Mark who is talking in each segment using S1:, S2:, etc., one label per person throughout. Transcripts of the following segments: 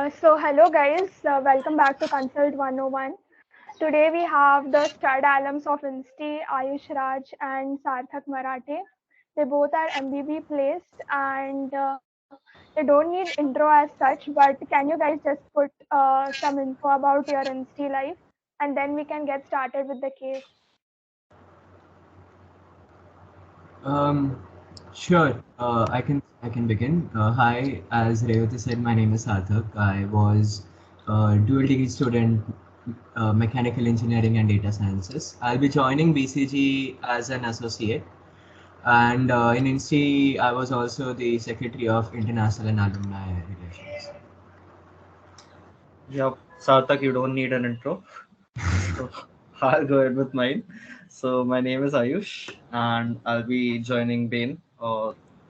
S1: Hello guys, welcome back to Consult 101. Today we have the stud alums of Insti, Aayush Raj and Saarthak Marathe. They both are MBB placed and they don't need intro as such, but can you guys just put some info about your Insti life and then we can get started with the case.
S2: Um, sure. I can begin. Hi, as Revati said, my name is Saarthak. I was a dual degree student, mechanical engineering and data sciences. I'll be joining BCG as an associate, and in INSTI, I was also the secretary of international and alumni relations.
S3: Yep, Sarthak, you don't need an intro. So I'll go ahead with mine. So my name is Ayush, and I'll be joining Bain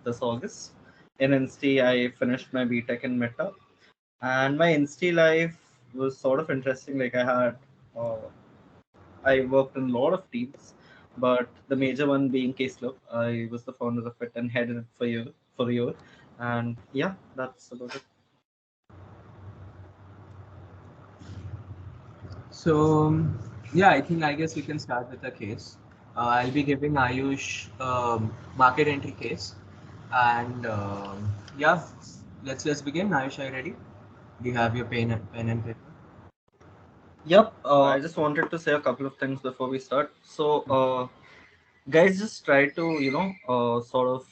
S3: this August. In Insti, I finished my BTech in Meta, and my Insti life was sort of interesting. Uh, I worked in a lot of teams, but the major one being Case Club. I was the founder of it and headed it for a year, and yeah, that's about it.
S2: So, yeah, I guess we can start with the case. I'll be giving Ayush market entry case, and yeah, let's begin. Ayush, are you ready? Do you have your pen and paper?
S3: Yep, I just wanted to say a couple of things before we start. Guys, just try to sort of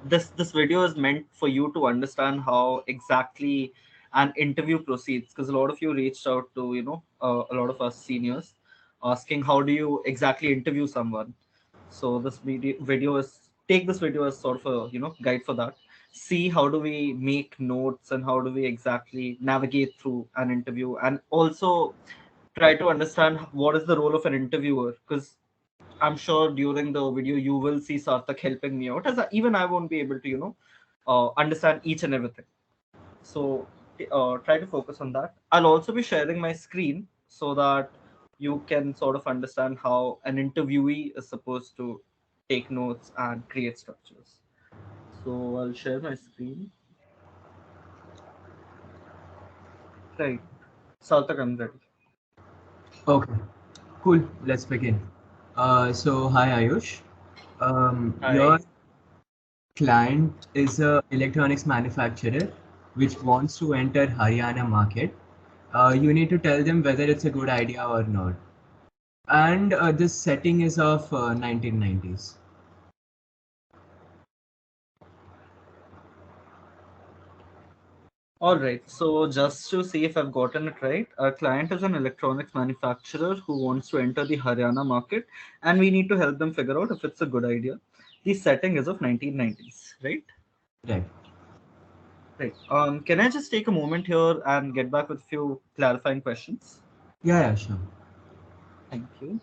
S3: this video is meant for you to understand how exactly an interview proceeds, because a lot of you reached out to a lot of us seniors asking how do you exactly interview someone. So this video is take this video as sort of a guide for that. See how do we make notes and how do we exactly navigate through an interview, and also try to understand what is the role of an interviewer, because I'm sure during the video you will see Sarthak helping me out, as even I won't be able to understand each and everything. So try to focus on that. I'll also be sharing my screen so that you can sort of understand how an interviewee is supposed to take notes and create structures. So I'll share my screen. Right. Sarthak, I'm ready.
S2: Okay, cool. Let's begin. Hi Ayush. Your
S3: Hi.
S2: client is a electronics manufacturer which wants to enter Haryana market. You need to tell them whether it's a good idea or not. And this setting is of 1990s.
S3: All right. So just to see if I've gotten it right, our client is an electronics manufacturer who wants to enter the Haryana market, and we need to help them figure out if it's a good idea. The setting is of 1990s, right?
S2: Right.
S3: Right. Can I just take a moment here and get back with a few clarifying questions?
S2: Yeah, sure.
S3: Thank you.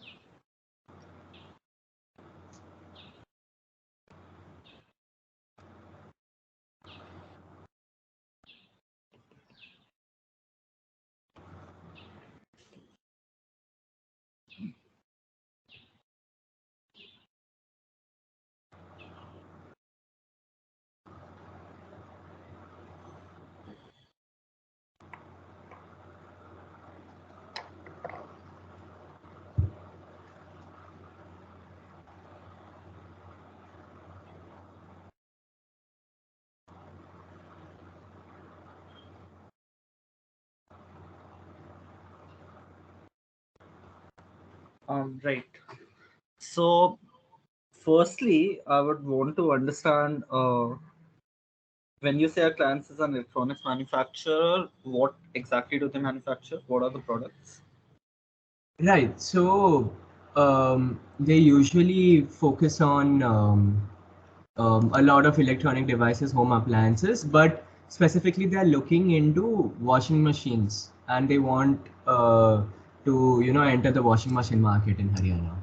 S3: Right. So, firstly, I would want to understand when you say a client is an electronics manufacturer, what exactly do they manufacture? What are the products?
S2: Right. They usually focus on a lot of electronic devices, home appliances, but specifically they are looking into washing machines and they want to, enter the washing machine market in Haryana.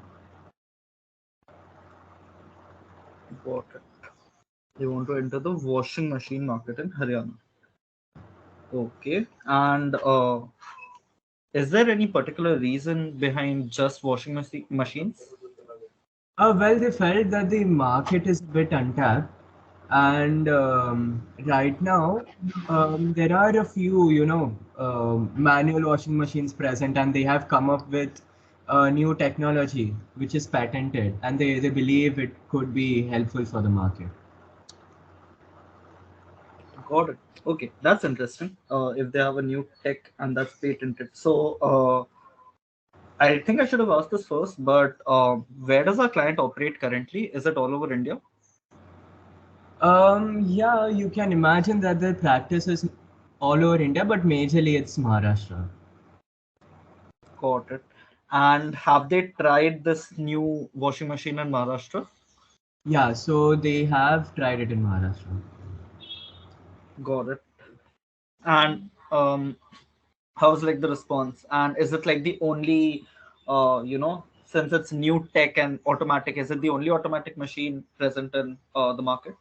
S3: Got it. They want to enter the washing machine market in Haryana. Okay. And is there any particular reason behind just machines?
S2: Well, they felt that the market is a bit untapped, And right now, there are a few, manual washing machines present, and they have come up with new technology which is patented, and they believe it could be helpful for the market.
S3: Got it. Okay, that's interesting. If they have a new tech and that's patented. So, I think I should have asked this first, but where does our client operate currently? Is it all over India?
S2: Yeah, you can imagine that the practice is all over India, but majorly it's Maharashtra.
S3: Got it. And have they tried this new washing machine in Maharashtra?
S2: Yeah, so they have tried it in Maharashtra.
S3: Got it. And how's like the response? And is it like the only, since it's new tech and automatic, is it the only automatic machine present in the market?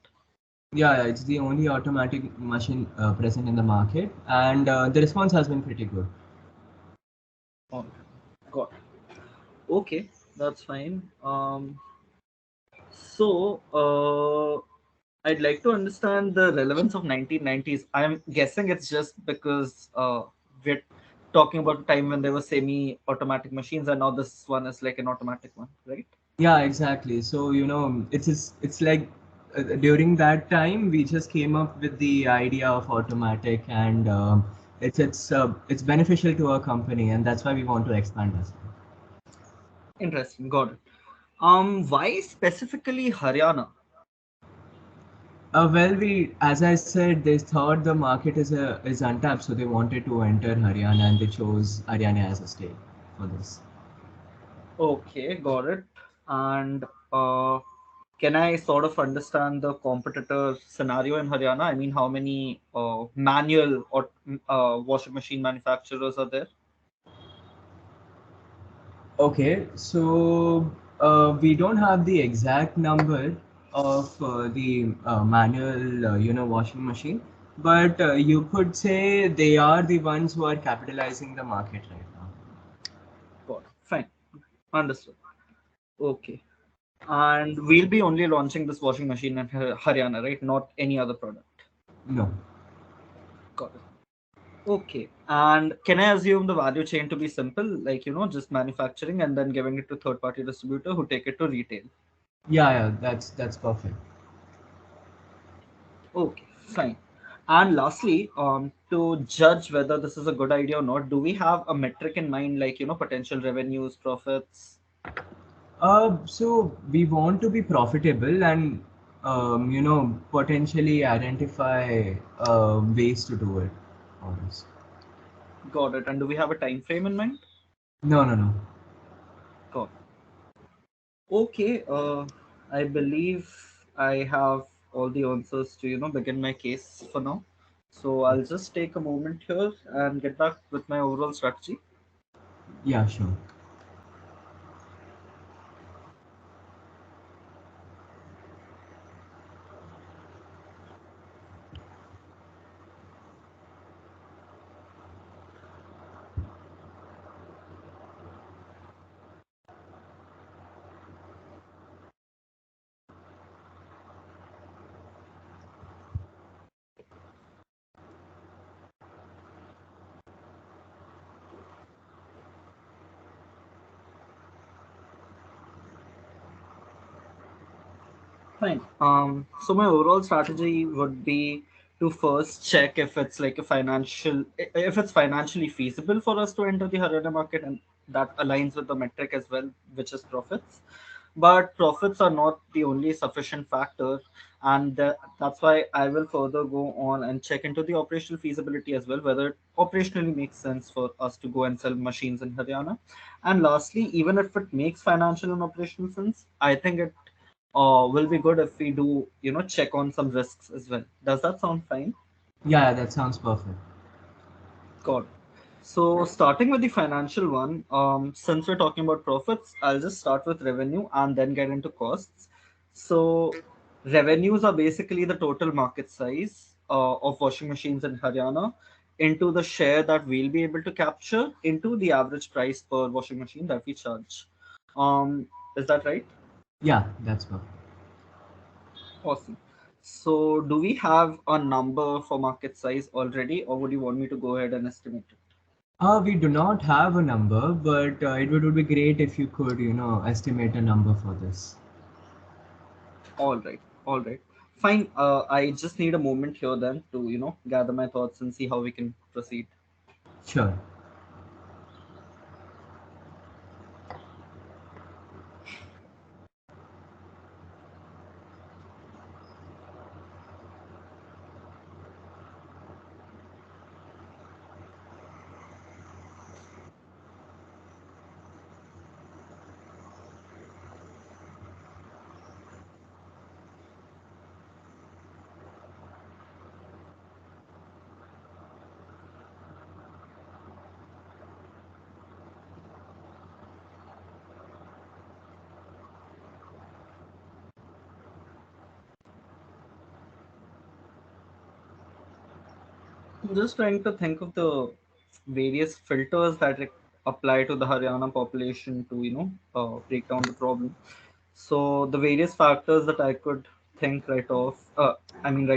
S2: Yeah, it's the only automatic machine present in the market, and the response has been pretty good.
S3: Oh, got it. Okay, that's fine. So, I'd like to understand the relevance of 1990s. I'm guessing it's just because we're talking about a time when there were semi-automatic machines, and now this one is like an automatic one, right?
S2: Yeah, exactly. So, it's like during that time we just came up with the idea of automatic, and it's beneficial to our company, and that's why we want to expand as well.
S3: Interesting, got it. Why specifically Haryana?
S2: Well, as I said, they thought the market is untapped, so they wanted to enter Haryana, and they chose Haryana as a state for this.
S3: Okay, got it. And can I sort of understand the competitor scenario in Haryana? I mean, how many manual or washing machine manufacturers are there?
S2: Okay, so we don't have the exact number of the manual, washing machine, but you could say they are the ones who are capitalizing the market right now.
S3: Got it. Fine. Understood. Okay. And we'll be only launching this washing machine in Haryana, right? Not any other product.
S2: No.
S3: Got it. Okay. And can I assume the value chain to be simple, like, just manufacturing and then giving it to third party distributor who take it to retail?
S2: Yeah, yeah, that's perfect.
S3: Okay, fine. And lastly, to judge whether this is a good idea or not, do we have a metric in mind, like, potential revenues, profits?
S2: So we want to be profitable and potentially identify ways to do it. Honest.
S3: Got it. And do we have a time frame in mind?
S2: No, no, no.
S3: Got it. Okay, I believe I have all the answers to, begin my case for now. So I'll just take a moment here and get back with my overall strategy.
S2: Yeah, sure.
S3: Fine. So my overall strategy would be to first check if it's like if it's financially feasible for us to enter the Haryana market, and that aligns with the metric as well, which is profits. But profits are not the only sufficient factor, and that's why I will further go on and check into the operational feasibility as well, whether it operationally makes sense for us to go and sell machines in Haryana. And lastly, even if it makes financial and operational sense, I think it will be good if we do, check on some risks as well. Does that sound fine?
S2: Yeah, that sounds perfect.
S3: Got it. So starting with the financial one, since we're talking about profits, I'll just start with revenue and then get into costs. So revenues are basically the total market size of washing machines in Haryana into the share that we'll be able to capture into the average price per washing machine that we charge. Is that right?
S2: Yeah, that's perfect.
S3: Awesome. So, do we have a number for market size already, or would you want me to go ahead and estimate it?
S2: We do not have a number, but it would be great if you could, estimate a number for this.
S3: All right, all right, fine. I just need a moment here then to gather my thoughts and see how we can proceed.
S2: Sure.
S3: I'm just trying to think of the various filters that apply to the Haryana population to break down the problem. So the various factors that I could think right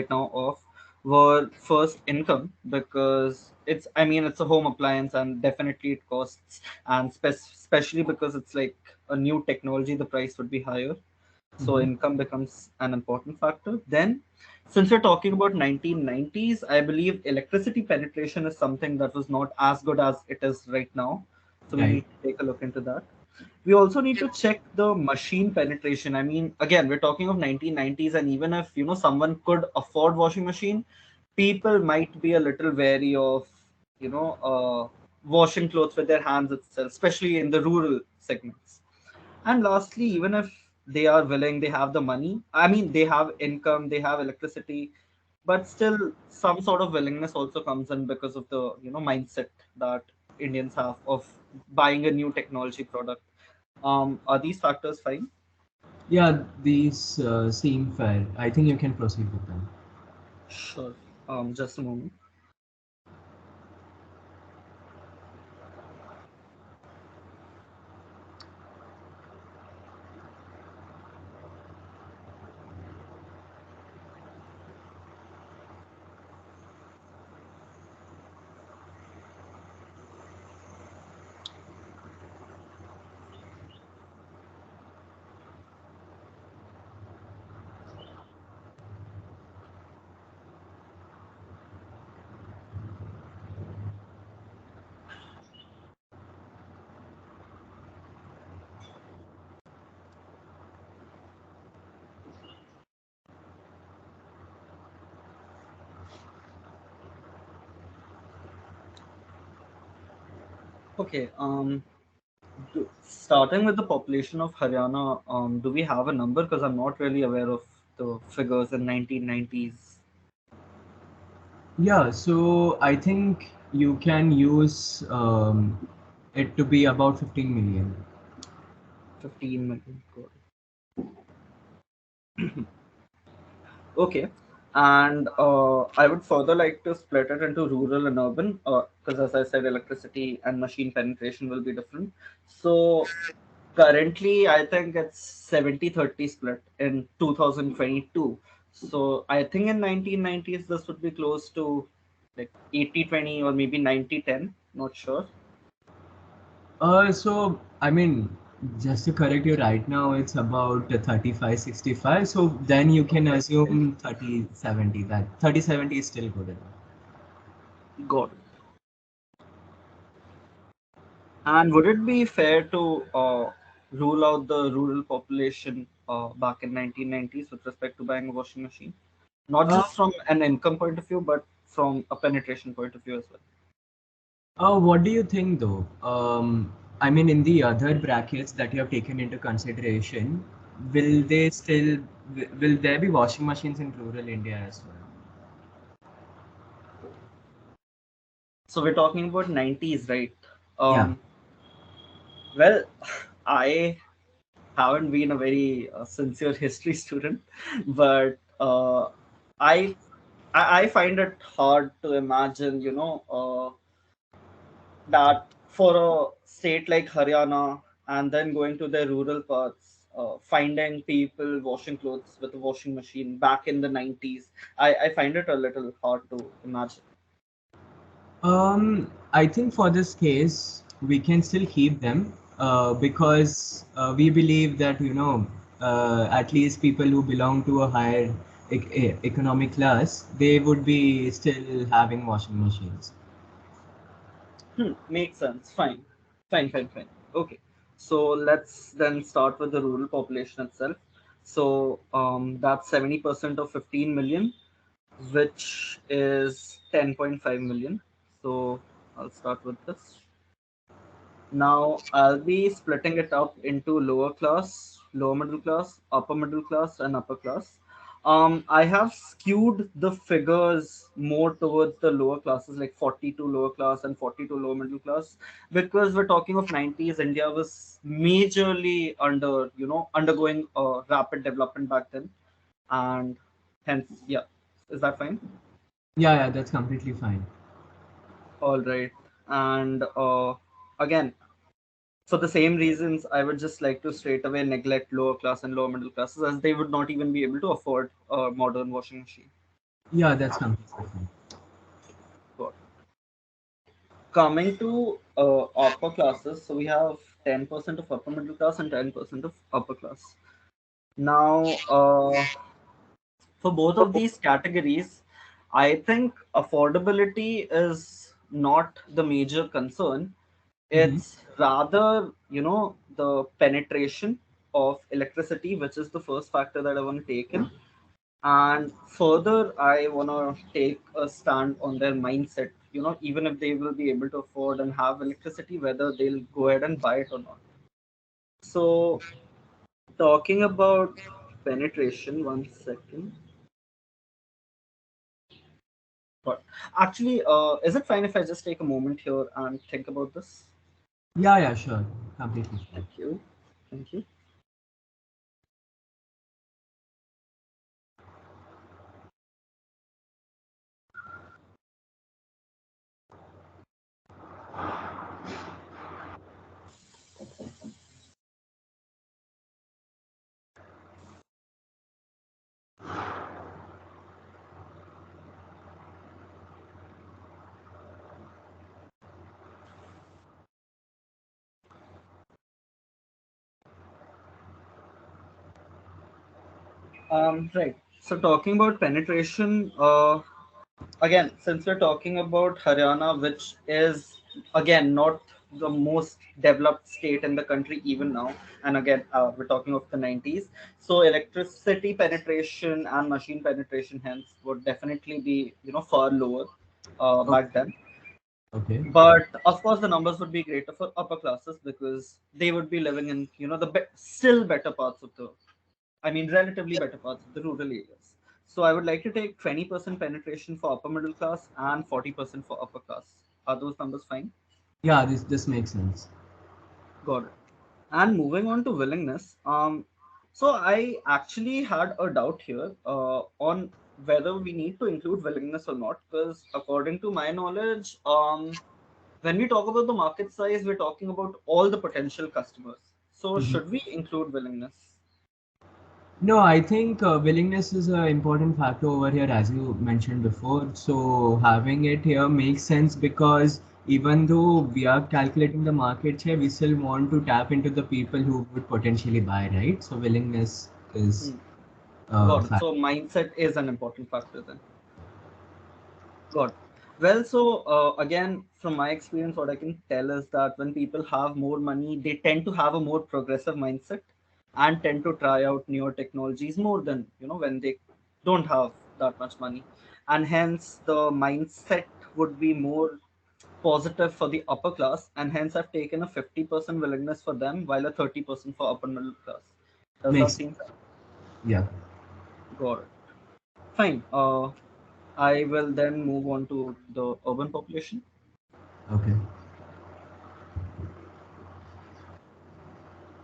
S3: now of were first income, because it's a home appliance and definitely it costs, and especially because it's like a new technology, the price would be higher. So
S2: Hmm.
S3: income becomes an important factor. Then, since we're talking about 1990s, I believe electricity penetration is something that was not as good as it is right now. So we
S2: Right.
S3: need to take a look into that. We also need to check the machine penetration. I mean, again, we're talking of 1990s, and even if someone could afford washing machine, people might be a little wary of washing clothes with their hands itself, especially in the rural segments. And lastly, even if they are willing, they have the money, I mean, they have income, they have electricity, but still some sort of willingness also comes in because of the mindset that Indians have of buying a new technology product. Are these factors fine?
S2: Yeah, these seem fair. I think you can proceed with them.
S3: Sure. Just a moment. Okay. Starting with the population of Haryana, do we have a number? Because I'm not really aware of the figures in 1990s.
S2: Yeah, so I think you can use it to be about 15 million.
S3: 15 million. Okay. And I would further like to split it into rural and urban, because as I said, electricity and machine penetration will be different. So currently, I think it's 70-30 split in 2022. So I think in 1990s, this would be close to like 80-20 or maybe 90-10. Not sure.
S2: So I mean, just to correct you right now, it's about 35-65. So then you can
S3: Okay.
S2: assume 30-70. That 30-70 is still good enough.
S3: Got it. And would it be fair to rule out the rural population back in 1990s with respect to buying a washing machine? Not
S2: Uh,
S3: just from an income point of view, but from a penetration point of view as well.
S2: what do you think though? I mean, in the other brackets that you have taken into consideration, will they still, will there be washing machines in rural India as well?
S3: So we're talking about 90s, right?
S2: Yeah.
S3: Um, well, I haven't been a very sincere history student, but I, I find it hard to imagine, that for a state like Haryana and then going to the rural parts. finding people washing clothes with a washing machine back in the 90s. I find it a little hard to imagine.
S2: I think for this case, we can still keep them because we believe that, at least people who belong to a higher economic class, they would be still having washing machines.
S3: Makes sense. Fine. Fine, fine, fine. Okay. So let's then start with the rural population itself. So that's 70% of 15 million, which is 10.5 million. So I'll start with this. Now I'll be splitting it up into lower class, lower middle class, and upper class. I have skewed the figures more towards the lower classes, like 42 lower class and 42 lower middle class, because we're talking of 90s. India was majorly undergoing rapid development back then, and hence, yeah, is that fine?
S2: Yeah, yeah, that's completely fine.
S3: All right, and again, for the same reasons, I would just like to straight away neglect lower class and lower middle classes, as they would not even be able to afford a modern washing machine.
S2: Yeah, that's completely fine.
S3: Got it. Coming to upper classes, so we have 10% of upper middle class and 10% of upper class. Now, for both of these categories, I think affordability is not the major concern.
S2: Hmm.
S3: It's rather, the penetration of electricity, which is the first factor that I want to take in. And further, I want to take a stand on their mindset, even if they will be able to afford and have electricity, whether they'll go ahead and buy it or not. So, talking about penetration, one second. But actually, is it fine if I just take a moment here and think about this?
S2: Yeah, yeah, sure. Completely fine.
S3: Thank you. Thank you. Right. So talking about penetration, again, since we're talking about Haryana, which is again not the most developed state in the country even now, and again, we're talking of the 90s. So electricity penetration and machine penetration, hence, would definitely be far lower back
S2: Okay.
S3: then.
S2: Okay.
S3: But of course, the numbers would be greater for upper classes because they would be living in the still better parts of the relatively better parts of the rural areas. So I would like to take 20% penetration for upper middle class and 40% for upper class. Are those numbers fine?
S2: Yeah, this makes sense.
S3: Got it. And moving on to willingness, so I actually had a doubt here on whether we need to include willingness or not, because according to my knowledge, when we talk about the market size, we're talking about all the potential customers. So
S2: Mhm.
S3: should we include willingness?
S2: No, I think willingness is an important factor over here, as you mentioned before. So having it here makes sense because even though we are calculating the market share, we still want to tap into the people who would potentially buy, right? So willingness is
S3: Hmm.
S2: a
S3: Got it.
S2: factor.
S3: So mindset is an important factor then. Got it. Well, so again, from my experience, what I can tell is that when people have more money, they tend to have a more progressive mindset and tend to try out newer technologies more than when they don't have that much money, and hence the mindset would be more positive for the upper class, and hence I've taken a 50% willingness for them while a 30% for upper middle class. Does that
S2: Makes
S3: seem fair?
S2: yeah.
S3: Got it. Fine. I will then move on to the urban population.
S2: Okay.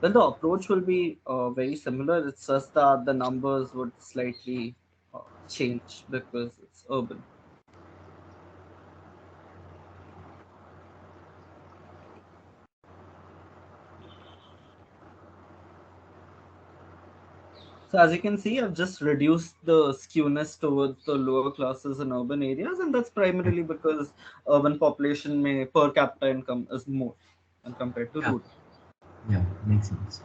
S3: Well, the approach will be very similar. It's just that the numbers would slightly change because it's urban. So as you can see, I've just reduced the skewness towards the lower classes in urban areas, and that's primarily because urban population may per capita income is more when compared to
S2: Yeah,
S3: rural.
S2: yeah, makes sense.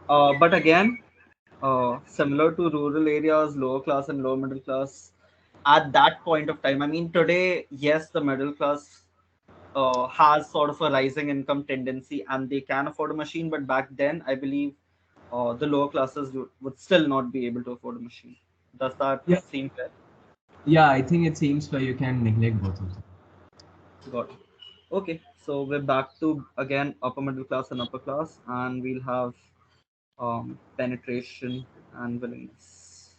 S3: But again, similar to rural areas, lower class and lower middle class, at that point of time, I mean, today, yes, the middle class has sort of a rising income tendency and they can afford a machine, but back then, I believe the lower classes would still not be able to afford a machine. Does that
S2: Yeah,
S3: seem fair?
S2: yeah, I think it seems where you can neglect both of them.
S3: Got it. Okay, so we're back to again upper middle class and upper class, and we'll have penetration and willingness.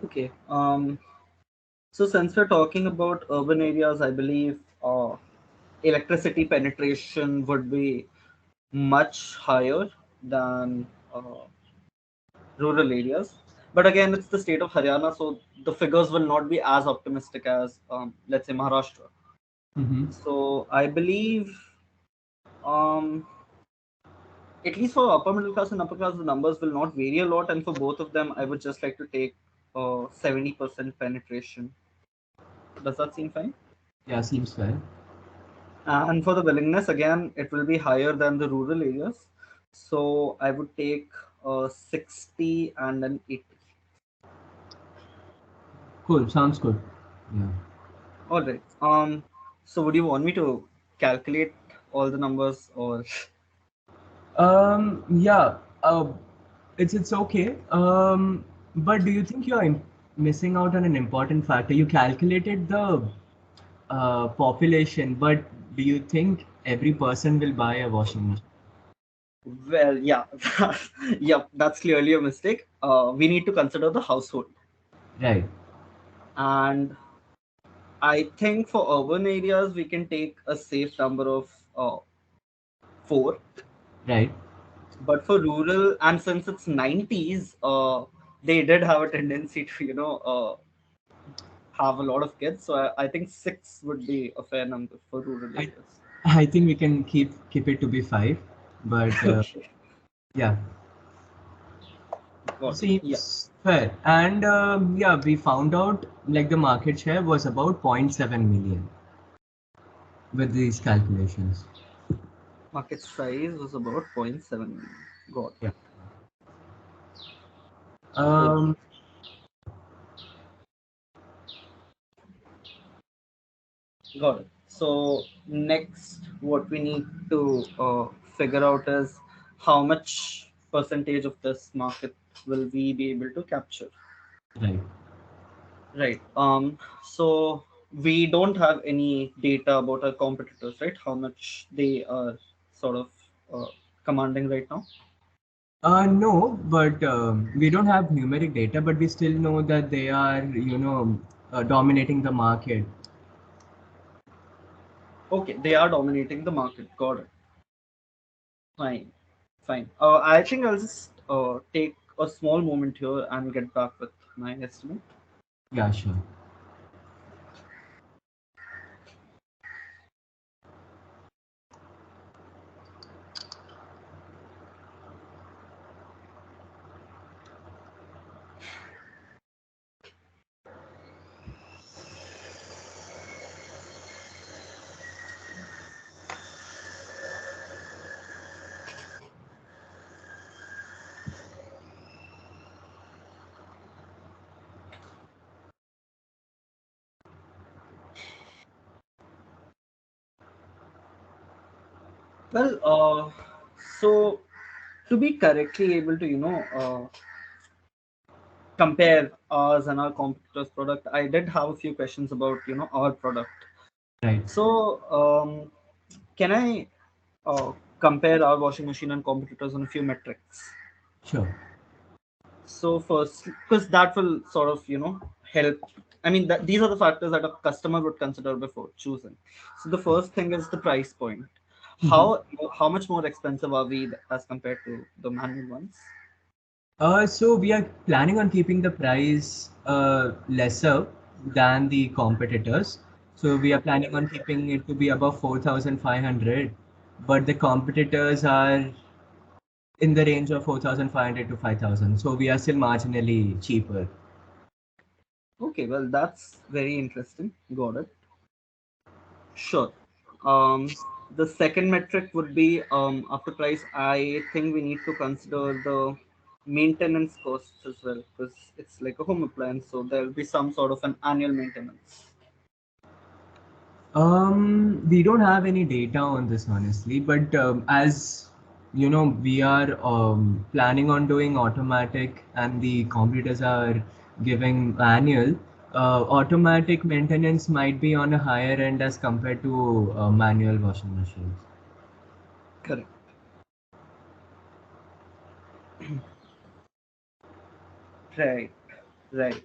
S3: Okay. So since we're talking about urban areas, I believe electricity penetration would be much higher than rural areas. But again, it's the state of Haryana, so the figures will not be as optimistic as, let's say, Maharashtra.
S2: Mm-hmm.
S3: So I believe, um, at least for upper middle class and upper class, the numbers will not vary a lot. And for both of them, I would just like to take 70% penetration. Does that seem fine?
S2: Yeah, seems fair.
S3: And for the willingness, again, it will be higher than the rural areas. So I would take 60 and an 80.
S2: Cool, sounds good. Yeah.
S3: All right. So would you want me to calculate all the numbers or
S2: Yeah. It's okay. But do you think you're missing out on an important factor? You calculated the population, but do you think every person will buy a washing machine?
S3: well, yeah, yep, that's clearly a mistake. We need to consider the household,
S2: Right,
S3: and I think for urban areas we can take a safe number of four.
S2: right.
S3: But for rural, and since it's 90s, they did have a tendency to have a lot of kids, so I think six would be a fair number for rural
S2: I
S3: areas.
S2: I think we can keep it to be five, but
S3: Okay,
S2: yeah,
S3: got it. Yeah.
S2: seems fair. And yeah, we found out like the market share was about zero point 0.7 million with these calculations.
S3: Market size was about zero point 0.7 million. Got
S2: Yeah.
S3: it. Okay,
S2: Um.
S3: got it. So next, what we need to figure out is how much percentage of this market will we be able to capture.
S2: Right.
S3: Right. So we don't have any data about our competitors, right? How much they are sort of uh, commanding right now.
S2: No, but we don't have numeric data, but we still know that they are, dominating the market.
S3: Okay, they are dominating the market. Got it. Fine. Fine. I think I'll just take a small moment here and get back with my estimate.
S2: Yeah, sure.
S3: Well, so to be correctly able to, compare ours and our competitors' product, I did have a few questions about, our product.
S2: Right.
S3: So, can I compare our washing machine and competitors on a few metrics?
S2: Sure.
S3: So first, because that will sort of help. I mean, these are the factors that a customer would consider before choosing. So the first thing is the price point.
S2: Mhm.
S3: How much more expensive are we as compared to the manual ones?
S2: So we are planning on keeping the price lesser than the competitors. So we are
S3: Okay.
S2: planning on keeping it to be above 4,500. but the competitors are in the range of 4,500 to 5,000. So we are still marginally cheaper.
S3: Okay, well, that's very interesting. Got it. Sure. Um, the second metric would be after price. I think we need to consider the maintenance costs as well, because it's like a home appliance, so there will be some sort of an annual maintenance.
S2: We don't have any data on this honestly, but as you know, we are planning on doing automatic, and the competitors are giving manual. Automatic maintenance might be on a higher end as compared to manual washing machines.
S3: Correct. Right. Right.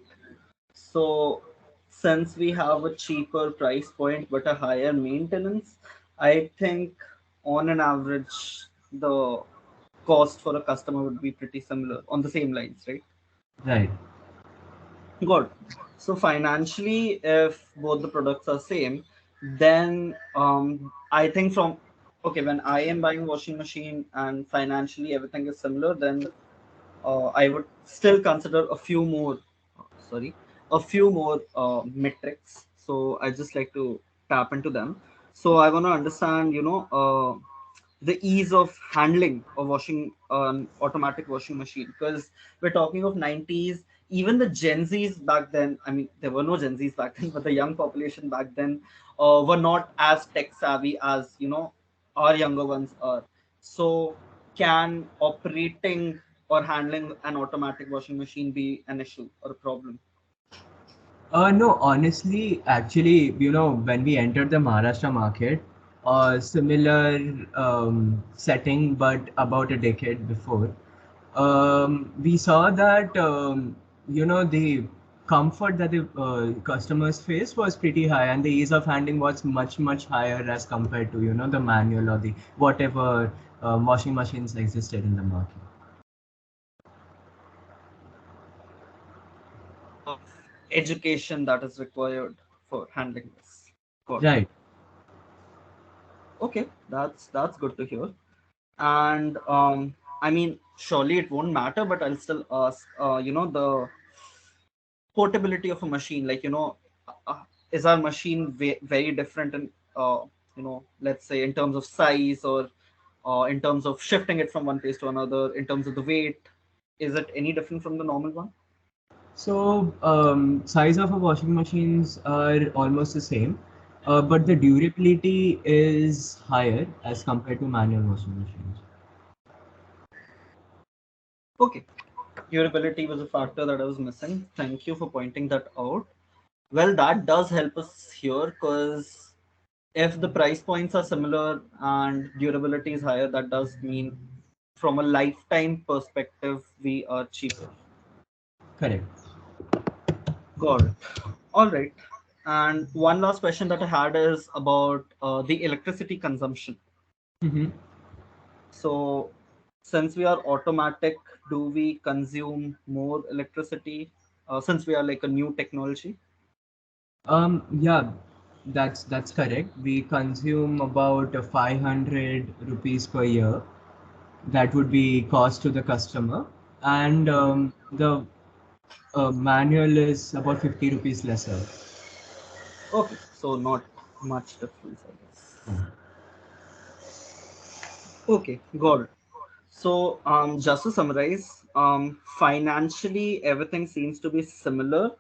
S3: So, since we have a cheaper price point but a higher maintenance, I think on an average, the cost for a customer would be pretty similar on the same lines, right?
S2: Right.
S3: Good. So financially, if both the products are same, then I think from okay, when I am buying washing machine and financially everything is similar, then I would still consider sorry, a few more metrics. So I just like to tap into them. So I want to understand, the ease of handling a washing automatic washing machine, because we're talking of 90s. Even the Gen Z's back then, I mean, there were no Gen Z's back then, but the young population back then were not as tech savvy as our younger ones are. So can operating or handling an automatic washing machine be an issue or a problem?
S2: No, honestly, actually, when we entered the Maharashtra market, a similar setting, but about a decade before, we saw that, the comfort that the customers face was pretty high, and the ease of handling was much, much higher as compared to, the manual or the whatever washing machines existed in the market.
S3: Of education that is required for handling this. Got it.
S2: Right.
S3: Okay, that's good to hear. And I mean, surely it won't matter, but I'll still ask. The portability of a machine, like is our machine very different in let's say in terms of size, or in terms of shifting it from one place to another, in terms of the weight, is it any different from the normal one?
S2: So, size of a washing machines are almost the same, but the durability is higher as compared to manual washing machines.
S3: Okay, durability was a factor that I was missing. Thank you for pointing that out. Well, that does help us here, because if the price points are similar and durability is higher, that does mean from a lifetime perspective we are cheaper.
S2: Correct.
S3: Got it. All right. And one last question that I had is about the electricity consumption.
S2: hmm
S3: So, since we are automatic, do we consume more electricity since we are like a new technology?
S2: yeah, that's correct. We consume about 500 rupees per year. That would be cost to the customer, and the manual is about 50 rupees lesser.
S3: Okay, so not much difference, I guess. Okay, got it. So, just to summarize, financially everything seems to be similar,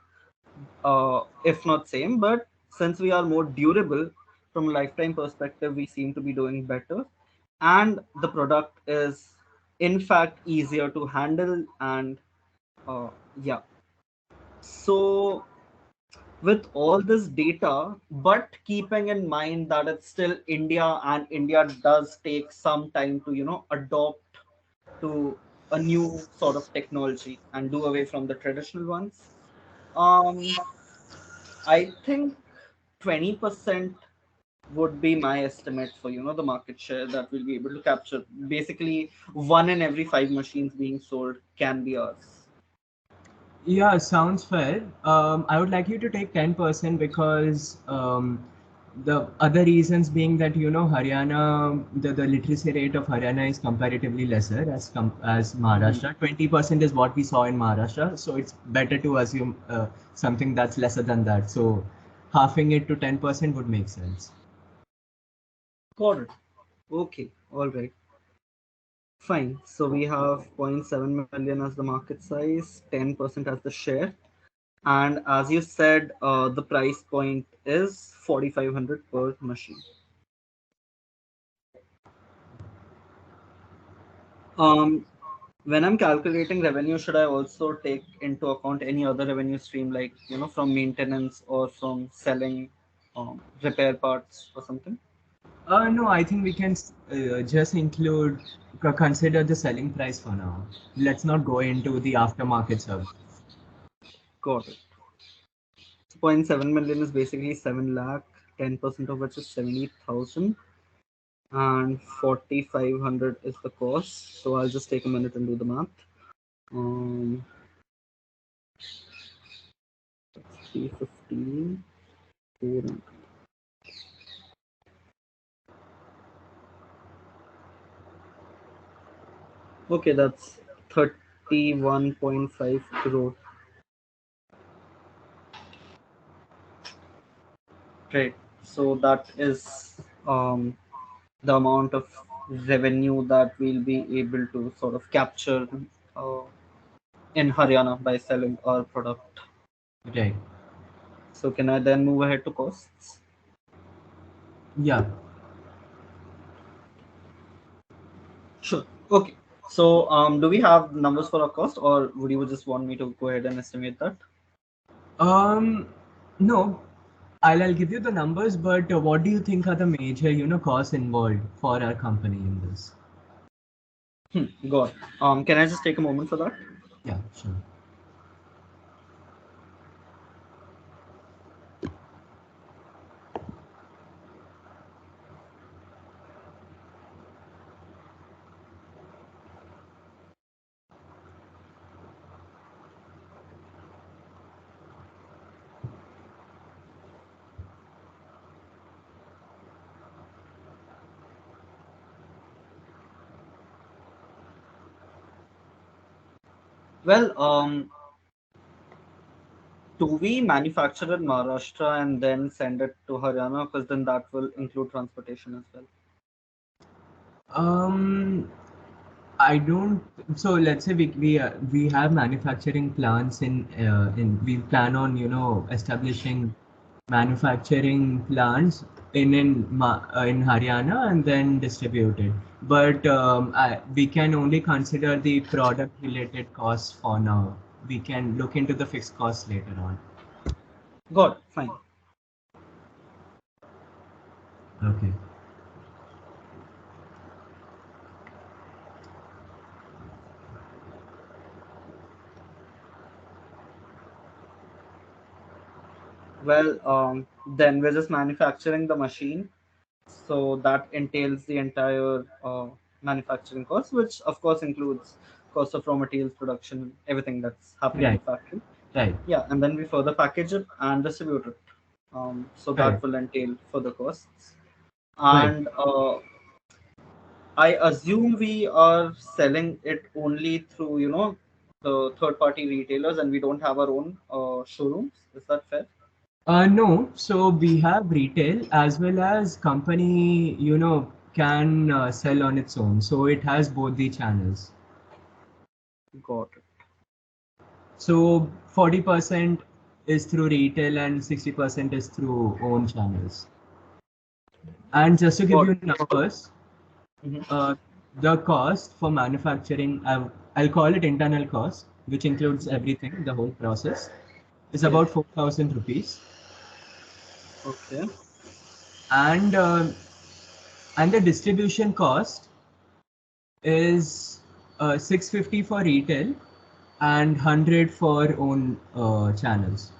S3: if not same, but since we are more durable from a lifetime perspective, we seem to be doing better, and the product is in fact easier to handle. And yeah, so with all this data, but keeping in mind that it's still India, and India does take some time to adopt to a new sort of technology and do away from the traditional ones. um I think 20% would be my estimate for the market share that we'll be able to capture. Basically, one in every five machines being sold can be ours.
S2: Yeah, sounds fair. I would like you to take 10% because The other reasons being that Haryana, the literacy rate of Haryana is comparatively lesser as
S3: Mhm.
S2: Maharashtra. 20% is what we saw in Maharashtra, so it's better to assume something that's lesser than that. So halving it to 10% would make sense.
S3: Got it. Okay. All right. Fine. So we have zero point 0.7 million as the market size, 10% as the share, and as you said, the price point is 4,500 per machine. Um, when I'm calculating revenue, should I also take into account any other revenue stream, like from maintenance or from selling repair parts or something?
S2: No, I think we can just consider the selling price for now. Let's not go into the aftermarket service.
S3: Got it. So zero point 0.7 million is basically 7 lakh, 10% of which is 70,000, and 4,500 is the cost. So I'll just take a minute and do the math. Um, 315. Okay, that's 31.5 crore. Right. So that is the amount of revenue that we'll be able to sort of capture uh, in Haryana by selling our product.
S2: Right.
S3: So can I then move ahead to costs?
S2: Yeah.
S3: Sure. Okay. So do we have numbers for our cost, or would you just want me to go ahead and estimate that?
S2: Um, no, I'll give you the numbers, but what do you think are the major, costs involved for our company in this?
S3: Got it. Can I just take a moment for that?
S2: Yeah, sure.
S3: Well, do we manufacture in Maharashtra and then send it to Haryana? Because then that will include transportation as well.
S2: Um, I don't. So let's say we have manufacturing plants in we plan on establishing manufacturing plants in Haryana and then distribute it. But we can only consider the product related costs for now. We can look into the fixed costs later on.
S3: Got it. Fine.
S2: Okay.
S3: Well, then we're just manufacturing the machine. So that entails the entire manufacturing cost, which of course includes cost of raw materials, production, everything that's happening in the
S2: Right.
S3: factory.
S2: Right.
S3: Yeah, and then we further package it and distribute it. So that
S2: Correct.
S3: will entail further costs.
S2: Right.
S3: And I assume we are selling it only through, the third party retailers, and we don't have our own showrooms. Is that fair?
S2: No, so we have retail as well as company, can sell on its own. So it has both the channels.
S3: Got it.
S2: So 40% is through retail and 60% is through own channels. And just to give
S3: Got
S2: you
S3: it.
S2: numbers,
S3: Mhm.
S2: uh, the cost for manufacturing, I'll call it internal cost, which includes everything, the whole process, is
S3: Yes.
S2: about 4,000 rupees.
S3: Okay.
S2: And the distribution cost is 650 for retail and 100 for own channels.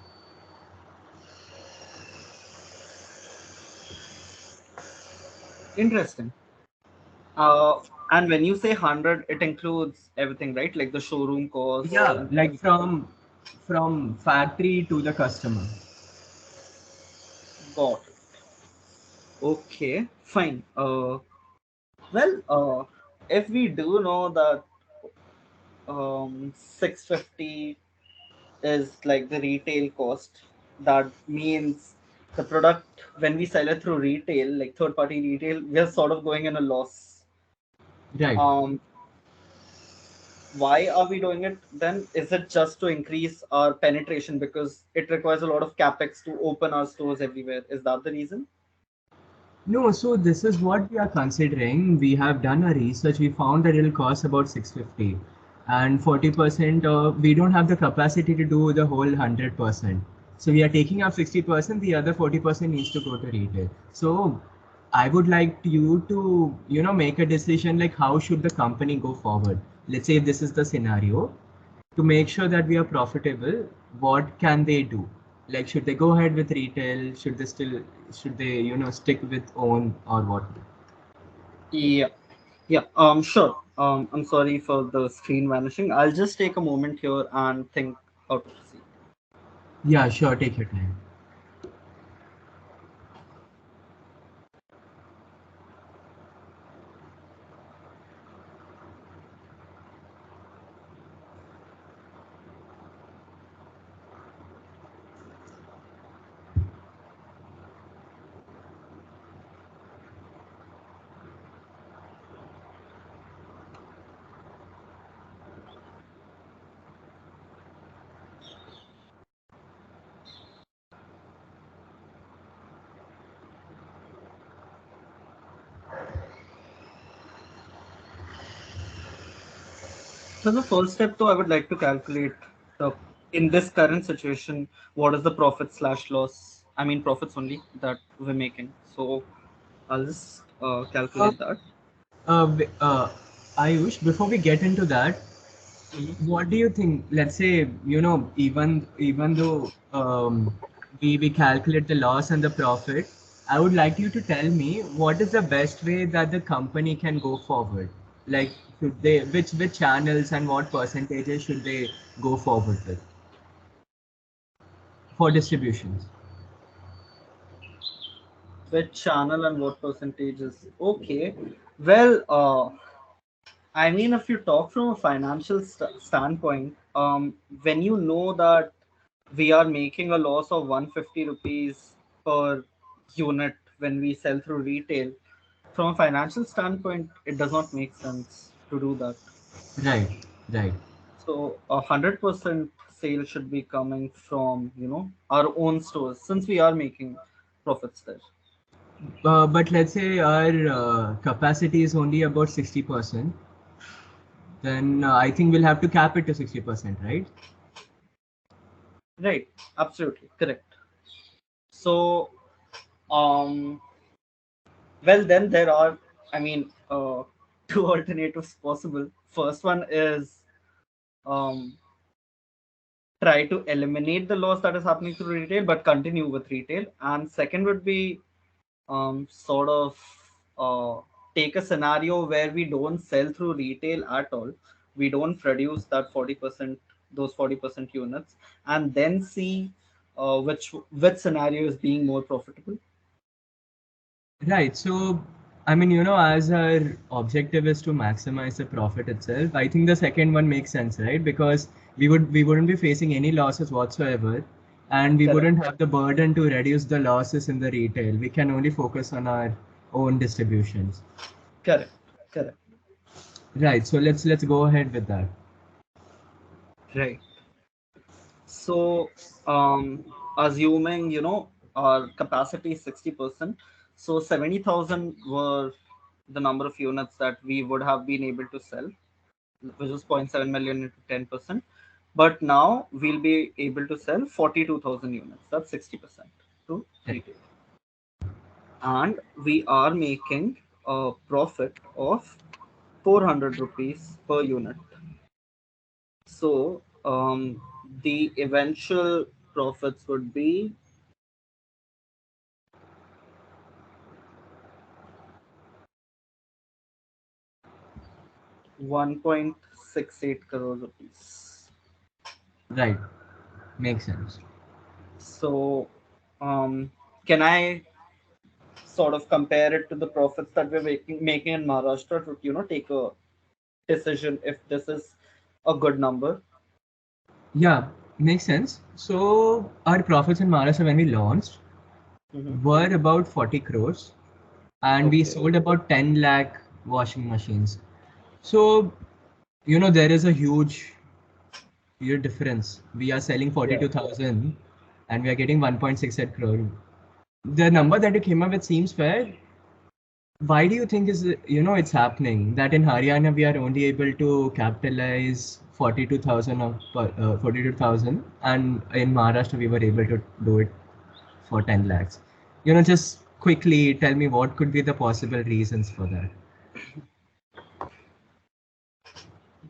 S3: Interesting. Uh, and when you say 100, it includes everything, right? Like the showroom cost
S2: Yeah,
S3: and
S2: like
S3: everything.
S2: from factory to the customer.
S3: Got it. Okay, fine. Well, if we do know that 650 is like the retail cost, that means the product when we sell it through retail, like third party retail, we are sort of going in a loss.
S2: Right.
S3: Um, why are we doing it then? Is it just to increase our penetration because it requires a lot of capex to open our stores everywhere? Is that the reason?
S2: No, so this is what we are considering. We have done a research. We found that it'll cost about 650, and 40%. We don't have the capacity to do the whole 100%. So we are taking up 60%. The other 40% needs to go to retail. So I would like you to make a decision like how should the company go forward. Let's say if this is the scenario, to make sure that we are profitable, what can they do? Like, should they go ahead with retail? Should they stick with own or what?
S3: Yeah, yeah. Sure. I'm sorry for the screen vanishing. I'll just take a moment here and think how to proceed.
S2: Yeah, sure, take your time.
S3: So the first step, though, I would like to calculate the in this current situation, what is the profit slash loss? I mean, profits only that we're making. So I'll just
S2: uh,
S3: calculate that.
S2: Ayush, before we get into that,
S3: Mhm.
S2: what do you think? Let's say, even though we calculate the loss and the profit, I would like you to tell me what is the best way that the company can go forward. Like, should they which channels and what percentages should they go forward with for distributions?
S3: Which channel and what percentages? Okay. Well, I mean, if you talk from a financial standpoint, when you know that we are making a loss of 150 rupees per unit when we sell through retail, from a financial standpoint, it does not make sense to do that.
S2: Right, right.
S3: So 100% sale should be coming from our own stores since we are making profits there.
S2: But let's say our capacity is only about 60%, then I think we'll have to cap it to 60%, right?
S3: Right, absolutely correct. So um well, then there are, I mean, two alternatives possible. First one is um, try to eliminate the loss that is happening through retail, but continue with retail. And second would be sort of take a scenario where we don't sell through retail at all. We don't produce that 40%, those 40% units, and then see which scenario is being more profitable.
S2: Right. So, I mean, as our objective is to maximize the profit itself, I think the second one makes sense, right? Because we wouldn't be facing any losses whatsoever, and we
S3: Correct.
S2: wouldn't have the burden to reduce the losses in the retail. We can only focus on our own distributions.
S3: Correct. Correct.
S2: Right. So let's go ahead with that.
S3: Right. So, assuming our capacity is 60%, so 70,000 were the number of units that we would have been able to sell, which is 0.7 million into 10%. But now we'll be able to sell 42,000 units. That's 60% to
S2: Right.
S3: retail, and we are making a profit of 400 rupees per unit. So, the eventual profits would be 1.68 crore rupees.
S2: Right. Makes sense.
S3: So, can I sort of compare it to the profits that we're making in Maharashtra to take a decision if this is a good number.
S2: Yeah, makes sense. So our profits in Maharashtra when we launched
S3: Hmm.
S2: were about 40 crores, and we
S3: Okay.
S2: sold about 10 lakh washing machines. So, there is a huge difference. We are selling
S3: Yeah.
S2: 42,000 and we are getting 1.68 crore. The number that you came up with seems fair. Why do you think it's happening that in Haryana we are only able to capitalize 42,000 and in Maharashtra we were able to do it for 10 lakhs? Just quickly tell me what could be the possible reasons for that.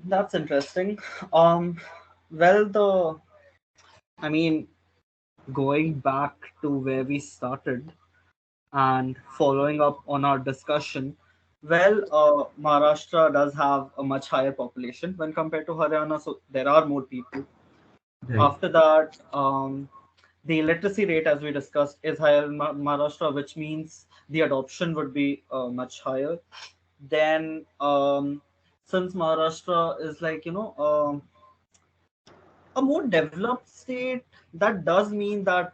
S3: That's interesting. Um, well, I mean, going back to where we started and following up on our discussion, well, Maharashtra does have a much higher population when compared to Haryana, so there are more people.
S2: Right.
S3: After that, the literacy rate, as we discussed, is higher in Maharashtra, which means the adoption would be much higher. Then, since Maharashtra is like, a more developed state, that does mean that,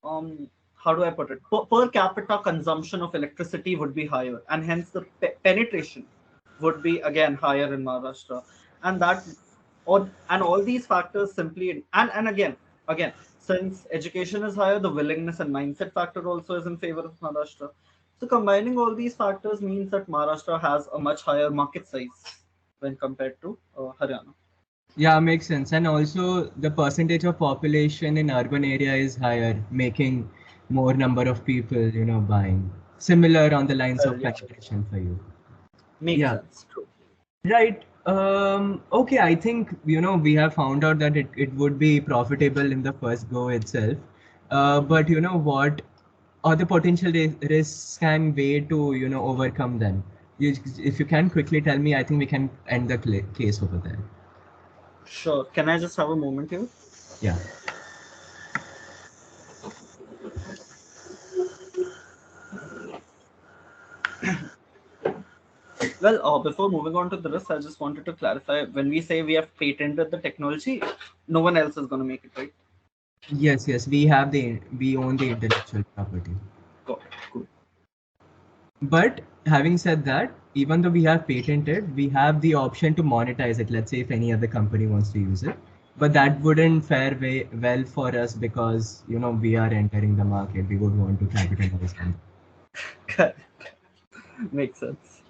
S3: how do I put it? Per capita consumption of electricity would be higher, and hence the penetration would be again higher in Maharashtra, and all these factors simply and again, since education is higher, the willingness and mindset factor also is in favor of Maharashtra. So combining all these factors means that Maharashtra has a much higher market size when compared to Haryana.
S2: Yeah, makes sense. And also the percentage of population in urban area is higher, making more number of people, buying. Similar on the lines
S3: Well,
S2: of
S3: yeah,
S2: penetration for you.
S3: makes
S2: Yeah,
S3: sense. True.
S2: right. Okay, I think, we have found out that it would be profitable in the first go itself. But you know what? Other potential risks and way to, overcome them. If you can quickly tell me, I think we can end the case over there.
S3: Sure. Can I just have a moment here?
S2: Yeah.
S3: Well, before moving on to the rest, I just wanted to clarify when we say we have patented the technology, no one else is going to make it, right?
S2: Yes, yes, we own the intellectual property.
S3: Got it. Cool.
S2: But having said that, even though we have patented, we have the option to monetize it. Let's say if any other company wants to use it, but that wouldn't fare well for us because we are entering the market. We would want to capitalize on.
S3: Correct. Makes sense.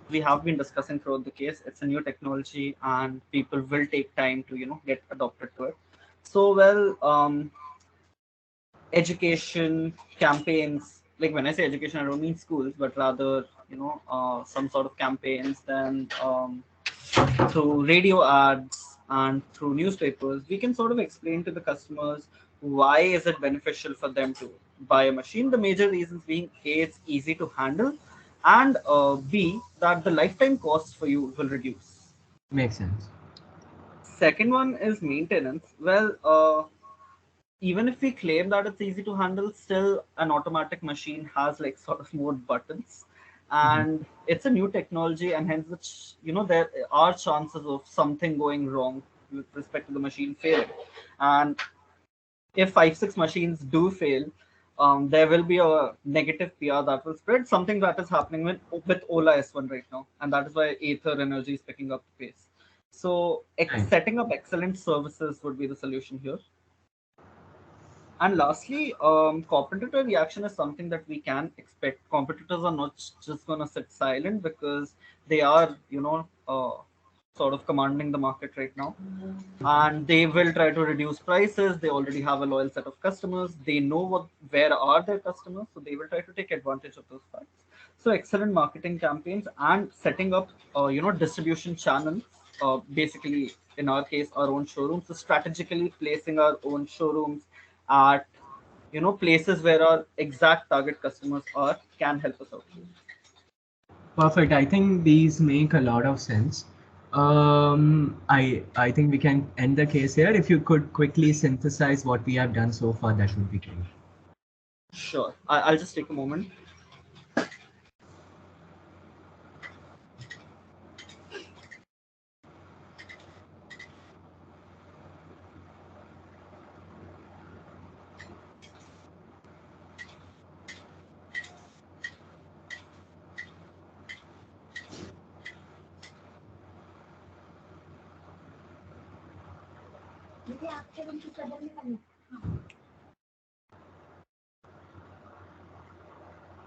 S3: As we have been discussing throughout the case, it's a new technology and people will take time to get adopted to it. So well, education campaigns, like when I say education, I don't mean schools, but rather some sort of campaigns, then through radio ads and through newspapers, we can sort of explain to the customers why is it beneficial for them to buy a machine. The major reasons being A, it's easy to handle, and B, that the lifetime costs for you will reduce.
S2: Makes sense.
S3: Second one is maintenance. Well, even if we claim that it's easy to handle, still an automatic machine has like sort of more buttons,
S2: Mhm.
S3: and it's a new technology, and hence there are chances of something going wrong with respect to the machine failing. And if 5 6 machines do fail, there will be a negative PR that will spread. Something that is happening with Ola S1 right now, and that is why Aether Energy is picking up the pace. So
S2: Right.
S3: setting up excellent services would be the solution here. And lastly, competitor reaction is something that we can expect. Competitors are not just going to sit silent because they are, sort of commanding the market right now. And they will try to reduce prices. They already have a loyal set of customers. They know where are their customers, so they will try to take advantage of those facts. So excellent marketing campaigns and setting up, distribution channels. Basically, in our case, our own showrooms. So strategically placing our own showrooms at places where our exact target customers are can help us out.
S2: Perfect. I think these make a lot of sense. I think we can end the case here. If you could quickly synthesize what we have done so far, that would be great.
S3: Sure, I'll just take a moment.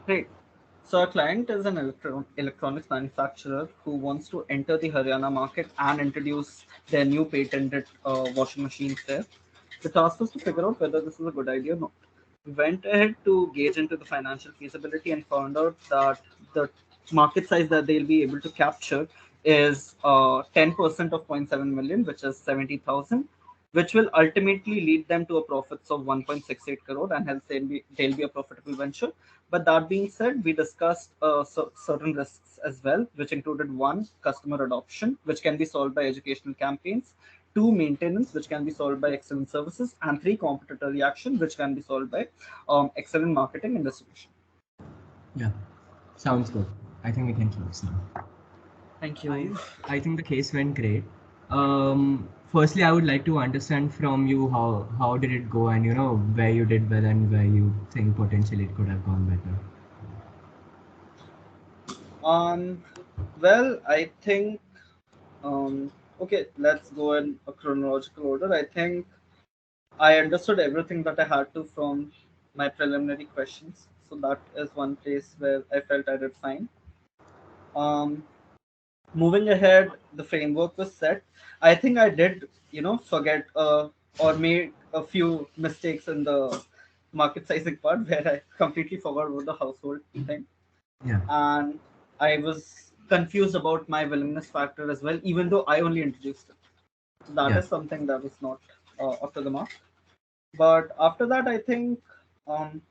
S3: Great. So our client is an electronics manufacturer who wants to enter the Haryana market and introduce their new patented washing machines there. The task was to figure out whether this is a good idea or not. We went ahead to gauge into the financial feasibility and found out that the market size that they'll be able to capture is 10% of zero point 0.7 million, which is 70,000, which will ultimately lead them to a profits of 1.68 crore, and hence they'll be a profitable venture. But that being said, we discussed certain risks as well, which included one, customer adoption, which can be solved by educational campaigns, two, maintenance, which can be solved by excellent services, and three, competitor reaction, which can be solved by excellent marketing and distribution.
S2: Yeah, sounds good. I think we can close now.
S3: Thank you.
S2: Ayush, I think the case went great. Firstly, I would like to understand from you how did it go, and where you did well and where you think potentially it could have gone better.
S3: Um, well, I think okay, let's go in a chronological order. I think I understood everything that I had to from my preliminary questions. So that is one place where I felt I did fine. Um, Moving ahead, the framework was set. I think I did, forget or made a few mistakes in the market sizing part where I completely forgot about the household thing.
S2: Yeah,
S3: And I was confused about my willingness factor as well, even though I only introduced it. So that
S2: yeah,
S3: is something that was not up to the mark. But after that, I think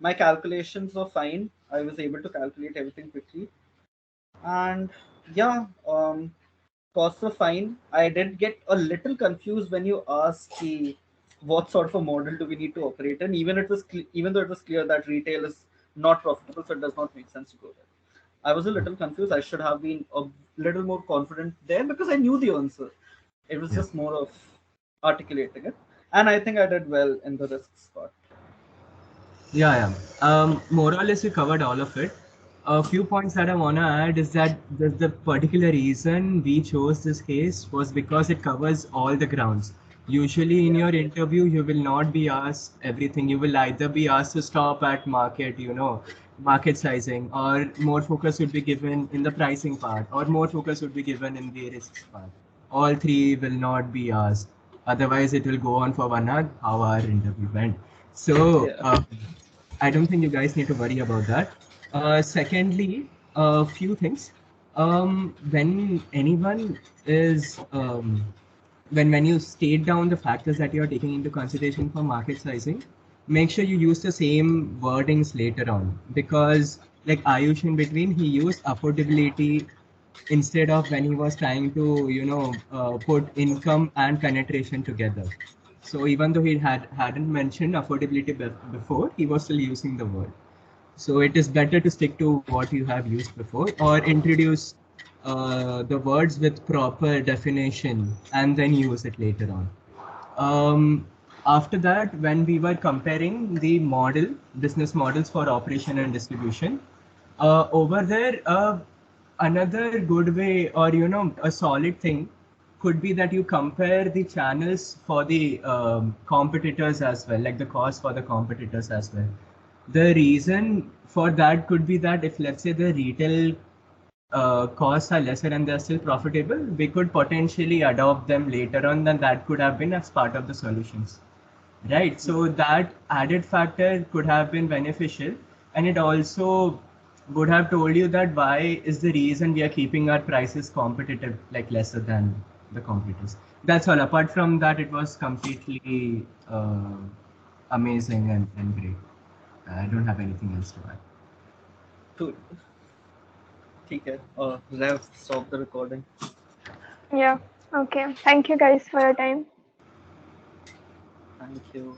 S3: my calculations were fine. I was able to calculate everything quickly. And yeah, costs were fine. I did get a little confused when you asked the what sort of a model do we need to operate in. Even though it was clear that retail is not profitable, so it does not make sense to go there. I was a little confused. I should have been a little more confident there because I knew the answer. It was
S2: yeah.
S3: just more of articulating it, and I think I did well in the risks part.
S2: Yeah, yeah. More or less, you covered all of it. A few points that I want to add is that the particular reason we chose this case was because it covers all the grounds. Usually, in
S3: Yeah,
S2: your interview, you will not be asked everything. You will either be asked to stop at market sizing, or more focus would be given in the pricing part, or more focus would be given in the risks part. All three will not be asked. Otherwise, it will go on for 1 hour, how our interview went. So,
S3: yeah.
S2: I don't think you guys need to worry about that. Secondly, a few things. When anyone is when you state down the factors that you are taking into consideration for market sizing, make sure you use the same wordings later on, because like Ayush in between, he used affordability instead of when he was trying to put income and penetration together. So even though he hadn't mentioned affordability before, he was still using the word. So it is better to stick to what you have used before, or introduce the words with proper definition and then use it later on. After that, when we were comparing the business models for operation and distribution, over there, another good way, or a solid thing could be that you compare the channels for the competitors as well, like the cost for the competitors as well. The reason for that could be that if, let's say, the retail costs are lesser and they're still profitable, we could potentially adopt them later on, then that could have been as part of the solutions. Right. So that added factor could have been beneficial, and it also would have told you that why is the reason we are keeping our prices competitive, like lesser than the competitors. That's all. Apart from that, it was completely amazing and great. I don't have anything else to add.
S3: Cool. ठीक है. Let's stop the recording.
S1: Yeah. Okay. Thank you guys for your time.
S3: Thank you.